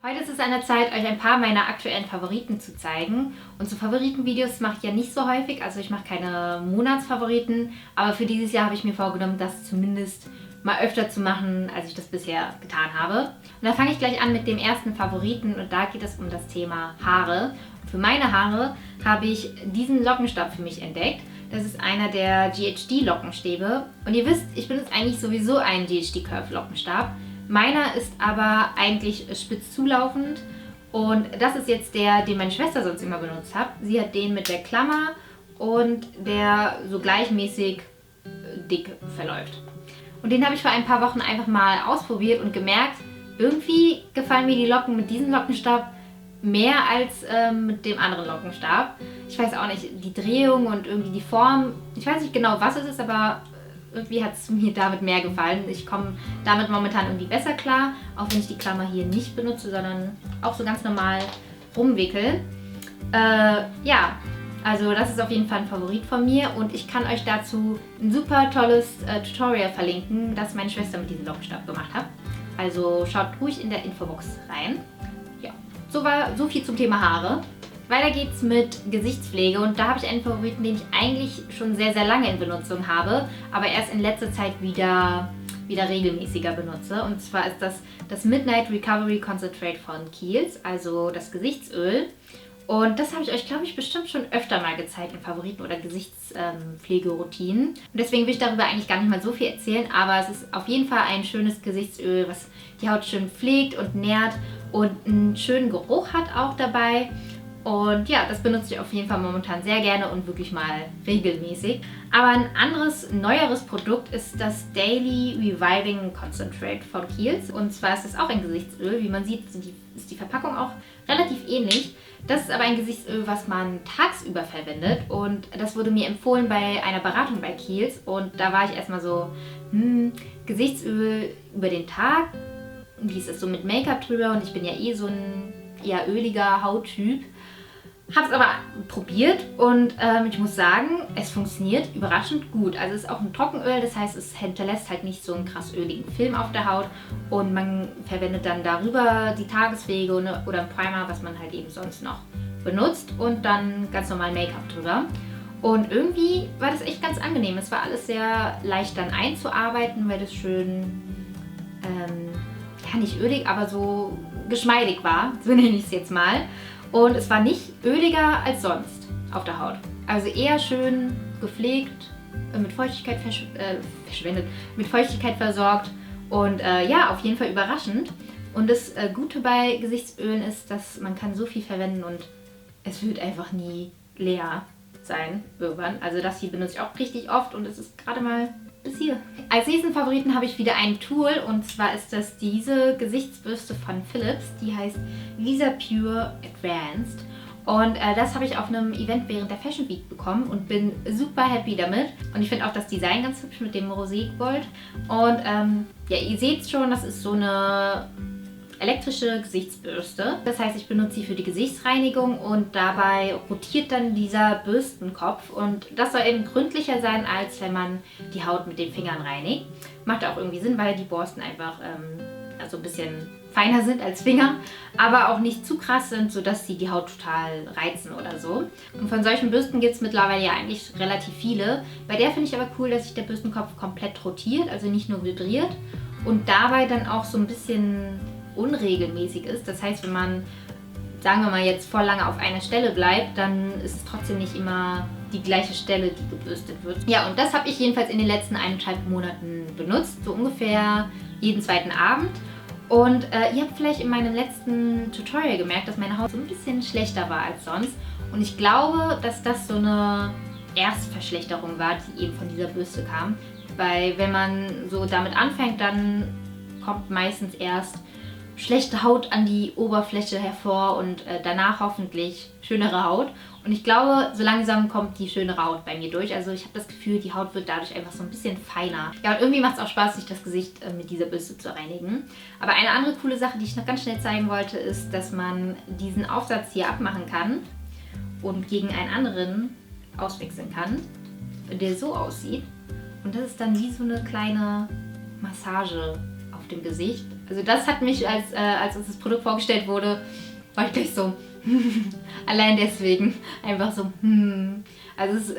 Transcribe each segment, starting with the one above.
Heute ist es an der Zeit, euch ein paar meiner aktuellen Favoriten zu zeigen. Und so Favoritenvideos mache ich ja nicht so häufig, also ich mache keine Monatsfavoriten, aber für dieses Jahr habe ich mir vorgenommen, das zumindest mal öfter zu machen, als ich das bisher getan habe. Und da fange ich gleich an mit dem ersten Favoriten und da geht es um das Thema Haare. Und für meine Haare habe ich diesen Lockenstab für mich entdeckt. Das ist einer der GHD Lockenstäbe. Und ihr wisst, ich benutze eigentlich sowieso einen GHD Curve Lockenstab. Meiner ist aber eigentlich spitz zulaufend und das ist jetzt der, den meine Schwester sonst immer benutzt hat. Sie hat den mit der Klammer und der so gleichmäßig dick verläuft. Und den habe ich vor ein paar Wochen einfach mal ausprobiert und gemerkt, irgendwie gefallen mir die Locken mit diesem Lockenstab mehr als mit dem anderen Lockenstab. Ich weiß auch nicht, die Drehung und irgendwie die Form, ich weiß nicht genau, was es ist, aber irgendwie hat es mir damit mehr gefallen. Ich komme damit momentan irgendwie besser klar, auch wenn ich die Klammer hier nicht benutze, sondern auch so ganz normal rumwickel. Ja, also das ist auf jeden Fall ein Favorit von mir und ich kann euch dazu ein super tolles Tutorial verlinken, das meine Schwester mit diesem Lockenstab gemacht hat. Also schaut ruhig in der Infobox rein. Ja, so viel zum Thema Haare. Weiter geht's mit Gesichtspflege und da habe ich einen Favoriten, den ich eigentlich schon sehr, sehr lange in Benutzung habe, aber erst in letzter Zeit wieder regelmäßiger benutze. Und zwar ist das Midnight Recovery Concentrate von Kiehl's, also das Gesichtsöl. Und das habe ich euch, glaube ich, bestimmt schon öfter mal gezeigt in Favoriten oder Gesichtspflegeroutinen. Und deswegen will ich darüber eigentlich gar nicht mal so viel erzählen, aber es ist auf jeden Fall ein schönes Gesichtsöl, was die Haut schön pflegt und nährt und einen schönen Geruch hat auch dabei. Und ja, das benutze ich auf jeden Fall momentan sehr gerne und wirklich mal regelmäßig. Aber ein anderes, neueres Produkt ist das Daily Reviving Concentrate von Kiehl's. Und zwar ist das auch ein Gesichtsöl. Wie man sieht, ist die Verpackung auch relativ ähnlich. Das ist aber ein Gesichtsöl, was man tagsüber verwendet. Und das wurde mir empfohlen bei einer Beratung bei Kiehl's. Und da war ich erstmal so, Gesichtsöl über den Tag. Wie ist das so mit Make-up drüber? Und ich bin ja eh so ein eher öliger Hauttyp. Habe es aber probiert und ich muss sagen, es funktioniert überraschend gut. Also es ist auch ein Trockenöl, das heißt, es hinterlässt halt nicht so einen krass öligen Film auf der Haut und man verwendet dann darüber die Tagespflege oder ein Primer, was man halt eben sonst noch benutzt und dann ganz normal Make-up drüber. Und irgendwie war das echt ganz angenehm. Es war alles sehr leicht dann einzuarbeiten, weil das schön, ja nicht ölig, aber so geschmeidig war, so nenne ich es jetzt mal. Und es war nicht öliger als sonst auf der Haut. Also eher schön gepflegt, mit Feuchtigkeit mit Feuchtigkeit versorgt und ja, auf jeden Fall überraschend. Und das Gute bei Gesichtsölen ist, dass man kann so viel verwenden und es wird einfach nie leer sein irgendwann. Also das hier benutze ich auch richtig oft und es ist gerade mal bis hier. Als nächsten Favoriten habe ich wieder ein Tool und zwar ist das diese Gesichtsbürste von Philips, die heißt Visapure Advanced und das habe ich auf einem Event während der Fashion Week bekommen und bin super happy damit und ich finde auch das Design ganz hübsch mit dem Roségold und ja, ihr seht schon, das ist so eine elektrische Gesichtsbürste. Das heißt, ich benutze sie für die Gesichtsreinigung und dabei rotiert dann dieser Bürstenkopf und das soll eben gründlicher sein, als wenn man die Haut mit den Fingern reinigt. Macht auch irgendwie Sinn, weil die Borsten einfach also ein bisschen feiner sind als Finger, aber auch nicht zu krass sind, sodass sie die Haut total reizen oder so. Und von solchen Bürsten gibt es mittlerweile ja eigentlich relativ viele. Bei der finde ich aber cool, dass sich der Bürstenkopf komplett rotiert, also nicht nur vibriert und dabei dann auch so ein bisschen unregelmäßig ist. Das heißt, wenn man, sagen wir mal, jetzt voll lange auf einer Stelle bleibt, dann ist es trotzdem nicht immer die gleiche Stelle, die gebürstet wird. Ja, und das habe ich jedenfalls in den letzten 1,5 Monaten benutzt, so ungefähr jeden zweiten Abend. Und ihr habt vielleicht in meinem letzten Tutorial gemerkt, dass meine Haut so ein bisschen schlechter war als sonst. Und ich glaube, dass das so eine Erstverschlechterung war, die eben von dieser Bürste kam. Weil wenn man so damit anfängt, dann kommt meistens erst schlechte Haut an die Oberfläche hervor und danach hoffentlich schönere Haut. Und ich glaube, so langsam kommt die schönere Haut bei mir durch. Also ich habe das Gefühl, die Haut wird dadurch einfach so ein bisschen feiner. Ja, und irgendwie macht es auch Spaß, sich das Gesicht mit dieser Bürste zu reinigen. Aber eine andere coole Sache, die ich noch ganz schnell zeigen wollte, ist, dass man diesen Aufsatz hier abmachen kann und gegen einen anderen auswechseln kann, der so aussieht. Und das ist dann wie so eine kleine Massage auf dem Gesicht. Also das hat mich, als uns das Produkt vorgestellt wurde, war ich gleich so, allein deswegen einfach so, Also es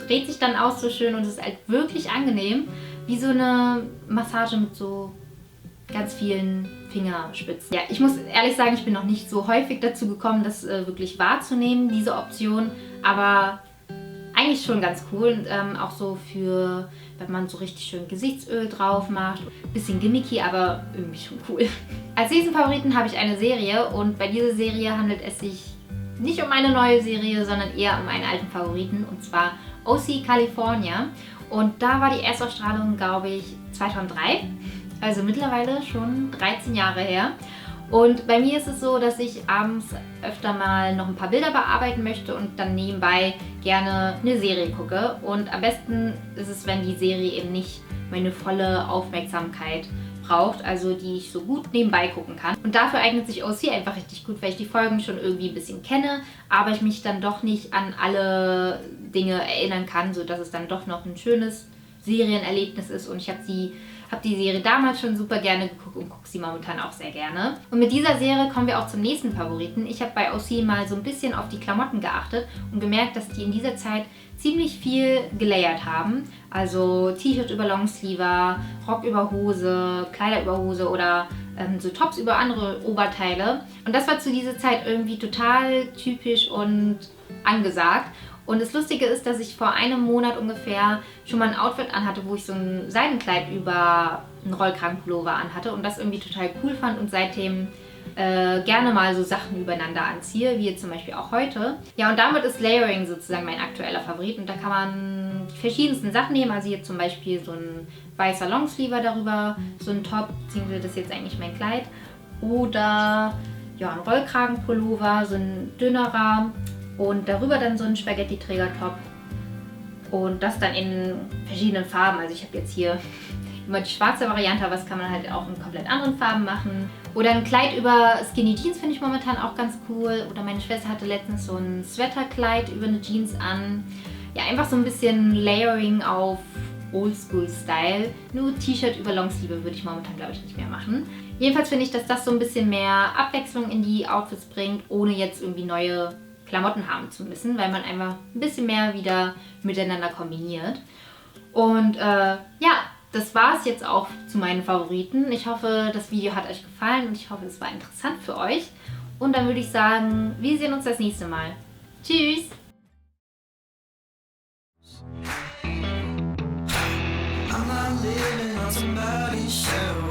dreht sich dann auch so schön und es ist halt wirklich angenehm, wie so eine Massage mit so ganz vielen Fingerspitzen. Ja, ich muss ehrlich sagen, ich bin noch nicht so häufig dazu gekommen, das wirklich wahrzunehmen, diese Option, aber eigentlich schon ganz cool. Auch so für, wenn man so richtig schön Gesichtsöl drauf macht. Bisschen gimmicky, aber irgendwie schon cool. Als nächsten Favoriten habe ich eine Serie und bei dieser Serie handelt es sich nicht um eine neue Serie, sondern eher um einen alten Favoriten und zwar OC California. Und da war die Erstausstrahlung, glaube ich, 2003. Also mittlerweile schon 13 Jahre her. Und bei mir ist es so, dass ich abends öfter mal noch ein paar Bilder bearbeiten möchte und dann nebenbei gerne eine Serie gucke. Und am besten ist es, wenn die Serie eben nicht meine volle Aufmerksamkeit braucht, also die ich so gut nebenbei gucken kann. Und dafür eignet sich OC einfach richtig gut, weil ich die Folgen schon irgendwie ein bisschen kenne, aber ich mich dann doch nicht an alle Dinge erinnern kann, sodass es dann doch noch ein schönes Serienerlebnis ist. Und ich habe die Serie damals schon super gerne geguckt und gucke sie momentan auch sehr gerne. Und mit dieser Serie kommen wir auch zum nächsten Favoriten. Ich habe bei OC mal so ein bisschen auf die Klamotten geachtet und gemerkt, dass die in dieser Zeit ziemlich viel gelayert haben. Also T-Shirt über Longsleever, Rock über Hose, Kleider über Hose oder so Tops über andere Oberteile. Und das war zu dieser Zeit irgendwie total typisch und angesagt. Und das Lustige ist, dass ich vor einem Monat ungefähr schon mal ein Outfit anhatte, wo ich so ein Seidenkleid über einen Rollkragenpullover anhatte und das irgendwie total cool fand und seitdem gerne mal so Sachen übereinander anziehe, wie jetzt zum Beispiel auch heute. Ja, und damit ist Layering sozusagen mein aktueller Favorit und da kann man die verschiedensten Sachen nehmen, also hier zum Beispiel so ein weißer Longsleever darüber, so ein Top, beziehungsweise das ist jetzt eigentlich mein Kleid, oder ja, ein Rollkragenpullover, so ein dünnerer und darüber dann so ein Spaghetti-Träger-Top und das dann in verschiedenen Farben. Also ich habe jetzt hier immer die schwarze Variante, aber das kann man halt auch in komplett anderen Farben machen. Oder ein Kleid über Skinny Jeans finde ich momentan auch ganz cool. Oder meine Schwester hatte letztens so ein Sweaterkleid über eine Jeans an. Ja, einfach so ein bisschen Layering auf Oldschool-Style. Nur T-Shirt über Longsleeve würde ich momentan, glaube ich, nicht mehr machen. Jedenfalls finde ich, dass das so ein bisschen mehr Abwechslung in die Outfits bringt, ohne jetzt irgendwie neue Klamotten haben zu müssen, weil man einfach ein bisschen mehr wieder miteinander kombiniert. Und ja, das war es jetzt auch zu meinen Favoriten. Ich hoffe, das Video hat euch gefallen und ich hoffe, es war interessant für euch. Und dann würde ich sagen, wir sehen uns das nächste Mal. Tschüss! I'm not living on somebody's shelf.